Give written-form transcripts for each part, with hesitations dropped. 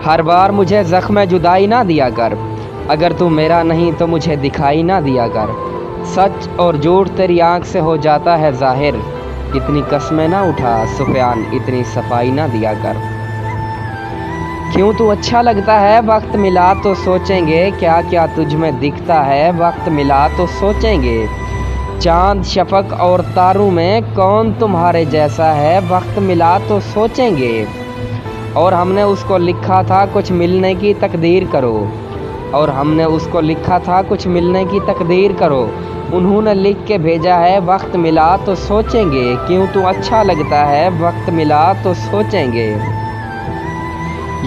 ہر بار مجھے زخم جدائی نہ دیا کر، اگر تو میرا نہیں تو مجھے دکھائی نہ دیا کر۔ سچ اور جھوٹ تیری آنکھ سے ہو جاتا ہے ظاہر، اتنی قسمیں نہ اٹھا سفیان، اتنی صفائی نہ دیا کر۔ کیوں تو اچھا لگتا ہے، وقت ملا تو سوچیں گے، کیا کیا تجھ میں دکھتا ہے، وقت ملا تو سوچیں گے۔ چاند شفق اور تاروں میں کون تمہارے جیسا ہے، وقت ملا تو سوچیں گے۔ اور ہم نے اس کو لکھا تھا کچھ ملنے کی تقدیر کرو، اور ہم نے اس کو لکھا تھا کچھ ملنے کی تقدیر کرو، انہوں نے لکھ کے بھیجا ہے وقت ملا تو سوچیں گے۔ کیوں تو اچھا لگتا ہے، وقت ملا تو سوچیں گے۔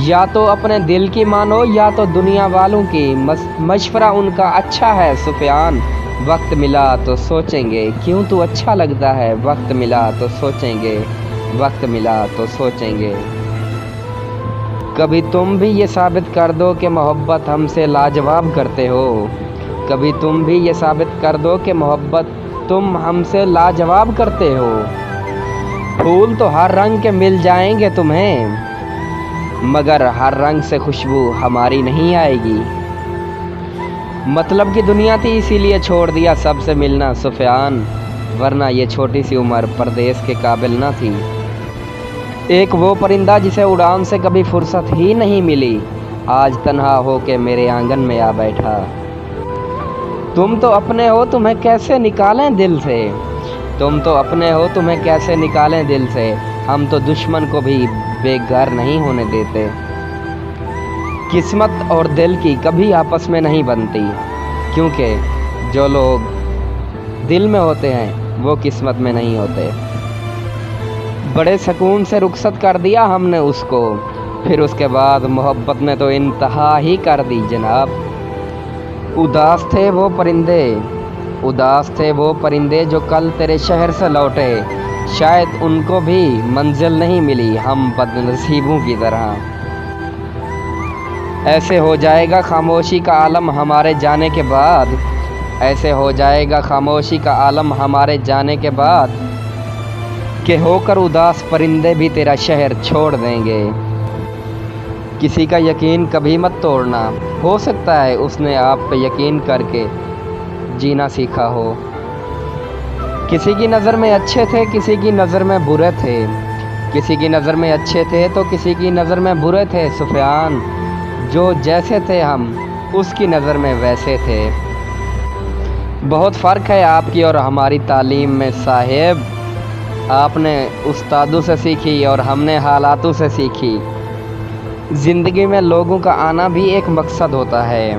یا تو اپنے دل کی مانو یا تو دنیا والوں کی، مشورہ ان کا اچھا ہے سفیان، وقت ملا تو سوچیں گے۔ کیوں تو اچھا لگتا ہے، وقت ملا تو سوچیں گے، وقت ملا تو سوچیں گے۔ کبھی تم بھی یہ ثابت کر دو کہ محبت ہم سے لاجواب کرتے ہو، کبھی تم بھی یہ ثابت کر دو کہ محبت تم ہم سے لاجواب کرتے ہو۔ پھول تو ہر رنگ کے مل جائیں گے تمہیں، مگر ہر رنگ سے خوشبو ہماری نہیں آئے گی۔ مطلب کی دنیا تھی اسی لیے چھوڑ دیا سب سے ملنا سفیان، ورنہ یہ چھوٹی سی عمر پردیس کے قابل نہ تھی۔ ایک وہ پرندہ جسے اڑان سے کبھی فرصت ہی نہیں ملی، آج تنہا ہو کے میرے آنگن میں آ بیٹھا۔ تم تو اپنے ہو تمہیں کیسے نکالیں دل سے، تم تو اپنے ہو تمہیں کیسے نکالیں دل سے، ہم تو دشمن کو بھی بے گھر نہیں ہونے دیتے۔ قسمت اور دل کی کبھی آپس میں نہیں بنتی، کیونکہ جو لوگ دل میں ہوتے ہیں وہ قسمت میں نہیں ہوتے۔ بڑے سکون سے رخصت کر دیا ہم نے اس کو، پھر اس کے بعد محبت نے تو انتہا ہی کر دی جناب۔ اداس تھے وہ پرندے، اداس تھے وہ پرندے جو کل تیرے شہر سے لوٹے، شاید ان کو بھی منزل نہیں ملی ہم بد نصیبوں کی طرح۔ ایسے ہو جائے گا خاموشی کا عالم ہمارے جانے کے بعد، ایسے ہو جائے گا خاموشی کا عالم ہمارے جانے کے بعد، کہ ہو کر اداس پرندے بھی تیرا شہر چھوڑ دیں گے۔ کسی کا یقین کبھی مت توڑنا، ہو سکتا ہے اس نے آپ پہ یقین کر کے جینا سیکھا ہو۔ کسی کی نظر میں اچھے تھے کسی کی نظر میں برے تھے، کسی کی نظر میں اچھے تھے تو کسی کی نظر میں برے تھے سفیان، جو جیسے تھے ہم اس کی نظر میں ویسے تھے۔ بہت فرق ہے آپ کی اور ہماری تعلیم میں صاحب، آپ نے استادوں سے سیکھی اور ہم نے حالاتوں سے سیکھی۔ زندگی میں لوگوں کا آنا بھی ایک مقصد ہوتا ہے،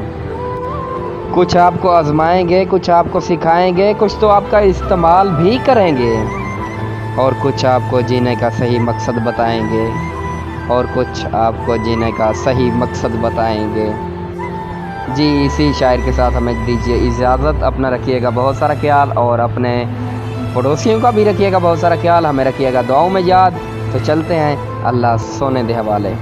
کچھ آپ کو آزمائیں گے، کچھ آپ کو سکھائیں گے، کچھ تو آپ کا استعمال بھی کریں گے، اور کچھ آپ کو جینے کا صحیح مقصد بتائیں گے، اور کچھ آپ کو جینے کا صحیح مقصد بتائیں گے۔ جی اسی شاعر کے ساتھ ہمیں دیجیے اجازت، اپنا رکھیے گا بہت سارا خیال اور اپنے پڑوسیوں کا بھی رکھیے گا بہت سارا خیال، ہمیں رکھیے گا دعاؤں میں یاد۔ تو چلتے ہیں، اللہ سونے دے حوالے۔